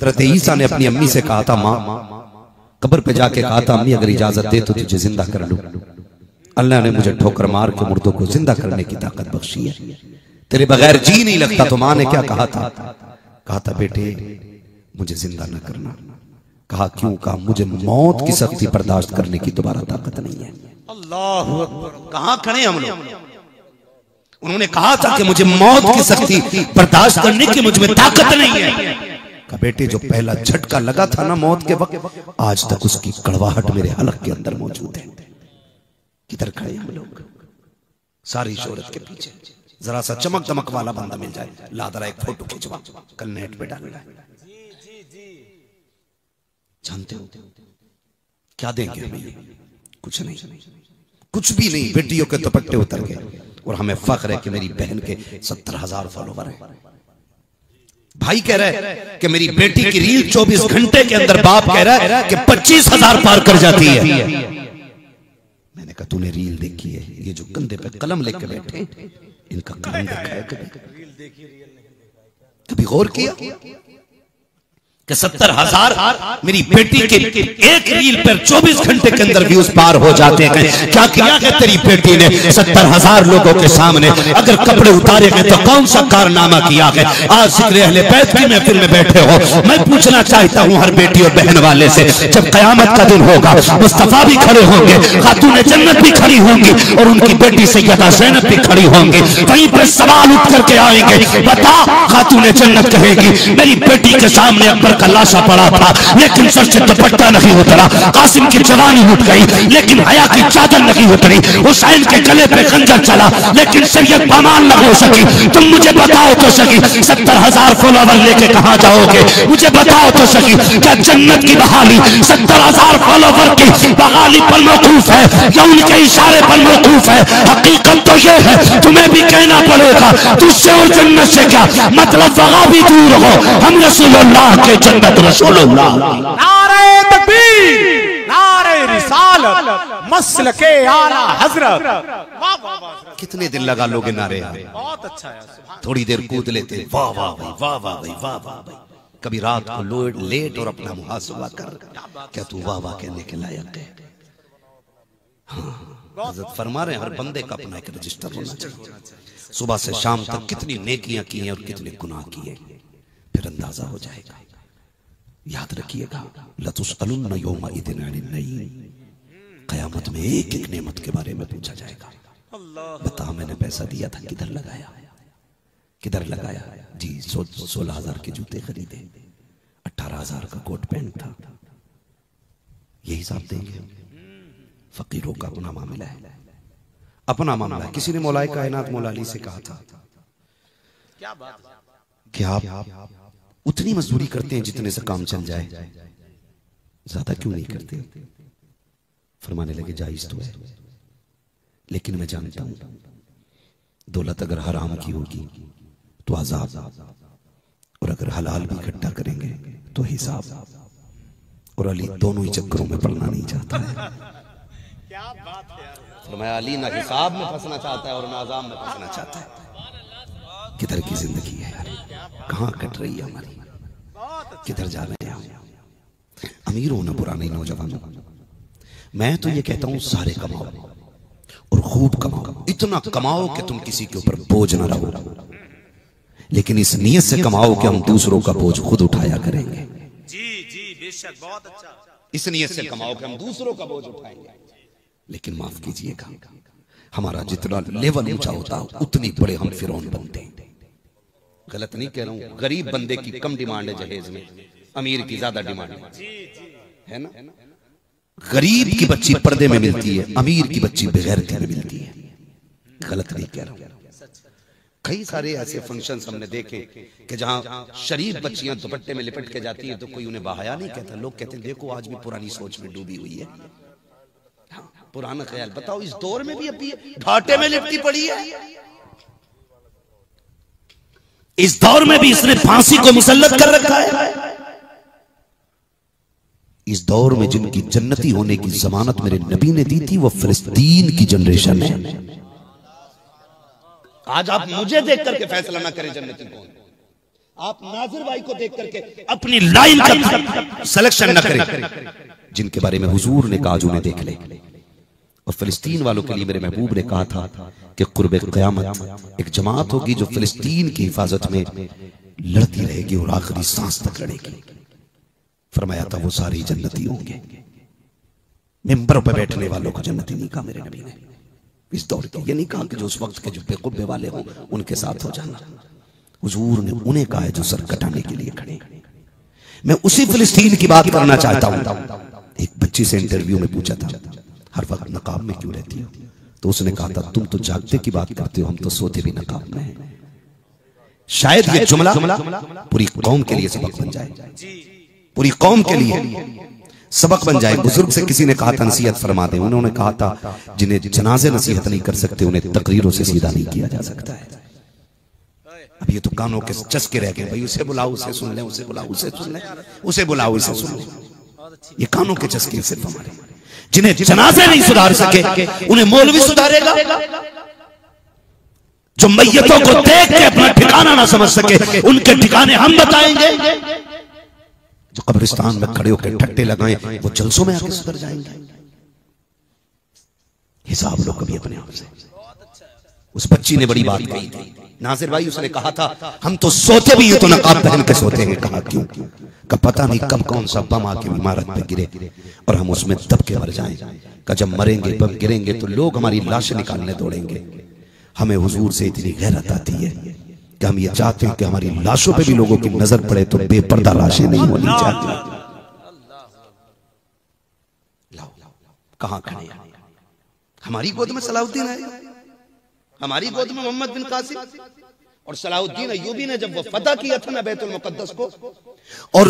हज़रत ईसा ने अपनी अम्मी से कहा था, माँ कब्र पे जाके कहा था, अम्मी अगर इजाजत दे तो तुझे जिंदा कर लूं। अल्लाह ने मुझे ठोकर मार के मुर्दों को जिंदा करने की ताकत बख्शी है, तेरे बगैर जी नहीं लगता। तो माँ ने क्या कहा था? कहा था बेटे मुझे जिंदा न करना। कहा क्यों? कहा मुझे मौत की सख्ती बर्दाश्त करने की दोबारा ताकत नहीं है। अल्लाह अकबर। कहां खड़े हम लोग? उन्होंने कहा था कि मुझे मौत की सख्ती बर्दाश्त करने की मुझ में ताकत नहीं है। कहा बेटे जो पहला झटका लगा था ना मौत के वक्त, आज तक उसकी कड़वाहट मेरे हलक के अंदर मौजूद है। किधर खड़े हम लोग? सारी शोहरत के पीछे जरा सा चमक दमक वाला बंदा मिल जाए, लादरा एक फोटो खिंचवा, कल नेट पे डालना। जानते हो क्या देंगे हमें? कुछ नहीं, कुछ भी नहीं। बेटियों के दुपट्टे उतर गए और हमें फख्र है कि मेरी बहन के 70,000 फॉलोवर हैं। भाई कह रहा है कि मेरी बेटी की रील 24 घंटे के अंदर बाप कह रहा है कि 25,000 पार कर जाती है। मैंने कहा तूने रील देखी है? ये जो कंधे पे कलम लेके बैठे इनका कलम देखा है कभी गौर किया कि 70,000 मेरी बेटी के एक रील पर 24 घंटे के अंदर व्यूज पार हो जाते हैं। क्या किया है तेरी बेटी ने? 70,000 लोगों के सामने अगर कपड़े उतारे गए तो कौन सा कारनामा किया है? आज जिक्र अहले बैत की महफिल में बैठे हो, मैं पूछना चाहता हूँ हर बेटी और बहन वाले से, जब कयामत का दिन होगा मुस्तफा भी खड़े होंगे, खातून जन्नत भी खड़ी होंगी और उनकी बेटी सैयदा ज़ैनब भी खड़ी होंगी। वहीं पर सवाल उठ करके आएंगे, बता खातून जन्नत कहेगी मेरी बेटी के सामने अकबर का लाशा पड़ा था लेकिन सर से दुपट्टा नहीं उतरा, कासिम की जवानी उठ गई लेकिन हया की चादर नहीं उतरी, हुसैन के गले पे खंजर चला लेकिन शरीयत पामाल न हो सकी। तुम मुझे बताओ तो सकी 70,000 फॉलोवर लेके कहां जाओगे? मुझे बताओ तो सकी क्या जन्नत की बहाली 70,000 फॉलोवर की बहाली पर मौकूफ है या उनके इशारे पर मौकूफ है? हकीकत तो ये है, तुम्हें भी कहना पड़ेगा तुझसे और जन्नत से क्या मतलब? वहां भी दूर हो, हम रसूलुल्लाह के जन्नत रसूलुल्लाह। नारे तकबीर, नारे रिसालत, मसलके आला हजरत। वाह वाह वाह। कितने दिन लगा लोगे नारे? बहुत अच्छा है। थोड़ी देर कूद लेते, वाह वाह भाई, वाह वाह भाई, वाह वाह भाई। कभी रात को लेट और अपना मुहासबा कर, क्या तू वाह वाह कहने के लायक है? हज़रत फरमा रहे हैं हर बंदे का अपना एक रजिस्टर होना चाहिए। सुबह से शाम तक कितनी नेकियां की हैं और कितने गुनाह किए, फिर अंदाजा हो जाएगा। याद रखिएगा, लतुसअलुन्न यौमइदिन अनिन नईम, कयामत में एक एक नेमत के बारे में पूछा जाएगा। बता मैंने पैसा दिया था किधर लगाया? किधर लगाया? जी 16,000 के जूते खरीदे, 18,000 का कोट पैंट था। ये हिसाब देंगे। फकीरों का अपना मामला है, अपना मामला है। किसी ने मौलाए कायनात मौला अली से कहा था क्या बात है? कि आप उतनी मजदूरी करते हैं जितने से काम चल जाए, ज्यादा क्यों नहीं करते? फरमाने लगे जायज तो है, लेकिन मैं जानता हूं दौलत अगर हराम की होगी तो आजाब, और अगर हलाल भी इकट्ठा करेंगे तो हिसाब। और अली दोनों ही चक्करों में पड़ना नहीं चाहता है। क्या बात है यार। फरमाया अली ना हिसाब में फंसना चाहता है और ना आजाम में फंसना चाहता है। किधर की जिंदगी है यार? कहां कट रही है हमारी? किधर जा रहे हैं हम? अमीर होना बुरा नहीं नौजवानों, मैं तो ये कहता हूं सारे कमाओ और खूब कमाओ, इतना कमाओ कि तुम किसी के ऊपर बोझ ना रहो, लेकिन इस नियत से कमाओ कि हम दूसरों का बोझ खुद उठाया करेंगे। जी जी बेशक, बहुत अच्छा। इस नियत से कमाओ कि हम दूसरों का बोझ उठाएंगे, लेकिन माफ कीजिएगा हमारा जितना लेवल ऊंचा होता उतनी बड़े हम फिरौन बनते हैं। गलत नहीं कह रहा हूं, गरीब बंदे की कम डिमांड है जहेज में, अमीर की ज्यादा डिमांड है ना? गरीब की बच्ची पर्दे में मिलती है, अमीर की बच्ची बेगैरती में मिलती है। गलत नहीं कह रहा हूं। कई सारे ऐसे फंक्शंस हमने देखे कि जहां शरीफ बच्चियां दुपट्टे में लिपट के जाती हैं तो कोई उन्हें बहाया नहीं कहता, लोग कहते हैं देखो आज भी पुरानी सोच में डूबी हुई है। हाँ, पुराना ख्याल। बताओ इस दौर में भी अभी घाटे में लिपटी पड़ी है। इस दौर में भी इसने फांसी को मुसल्लत कर रखा है। इस दौर में जिनकी जन्नती होने की जमानत मेरे नबी ने दी थी वो फिलिस्तीन की जनरेशन है। आज आप मुझे देख करके फैसला ना करें जन्नती कौन। आप नाजिर भाई को देख करके अपनी लाइन का सिलेक्शन न करें, जिनके बारे में हुजूर ने कहा उन्हें देख ले। और फिलिस्तीन वालों के लिए मेरे महबूब ने कहा था कि कुर्बे क़यामत एक जमात होगी जो फिलिस्तीन की हिफाजत में लड़ती रहेगी और आखिरी सांस तक लड़ेगी। फरमाया था वो सारी जन्नती होंगे। मिंबरों पर बैठने वालों को जन्नती नहीं कहा मेरे नबी ने इस दौर के। ये नहीं कहा कि जो उस वक्त के जुब्बे कुब्बे वाले हों उनके साथ हो जाना। हुजूर ने उन्हें कहा है जो सर कटाने के लिए खड़े। मैं उसी फिलिस्तीन की बात करना चाहता हूं। एक बच्ची से इंटरव्यू में पूछा था हर वक्त नकाब में क्यों रहती हो, तो उसने कहा था तुम तो जागते की बात करते हो, हम तो सोते भी नकाब में हैं। शायद ये जुमला पूरी कौम के लिए सबक बन जाए, पूरी कौम के लिए सबक बन जाए। बुजुर्ग से किसी ने कहा था नसीहत फरमा दें, उन्होंने कहा था जिन्हें जनाजे नसीहत नहीं कर सकते उन्हें तकरीरों से सीधा नहीं किया जा सकता है। अब ये तो कानों के चस्के रह गए, भाई उसे बुलाओ उसे सुन ले, उसे बुलाओ उसे सुन ले, उसे बुलाओ उसे सुन ले। ये कानों के चस्के सिर्फ हमारे। जिन्हें जनाजे नहीं सुधार सके उन्हें मौलवी सुधारेगा। जो मैयतों को देख के अपना ठिकाना ना समझ सके उनके ठिकाने हम बताएंगे। जो कब्रिस्तान में खड़े होकर ठट्टे लगाएं वो जलसों में आके सुधर जाएंगे। हिसाब लो कभी अपने आप से। उस बच्ची ने बड़ी बात कही थी नासिर भाई, उसने कहा था हम तो सोते भी हैं तो नकाब पहन के सोते हैं। कहा क्यों? का पता नहीं कब कौन सा बम आके इमारत पे गिरे और हम उसमें दब के मर जाएं। का जब मरेंगे बम गिरेंगे तो लोग हमारी लाशें निकालने दौड़ेंगे। हमें हुजूर से इतनी गैरत आती है कि हम ये चाहते हैं कि हमारी लाशों पे भी लोगों की नजर पड़े तो बेपर्दा लाशें नहीं होनी चाहिए। कहां खड़े? हमारी गोद में सलाहुद्दीन है, हमारी गोद में मोहम्मद बिन कासिम और सलाहुद्दीन अय्यूबी ने जब वो फतह किया था ना बैतुल मुकद्दस को और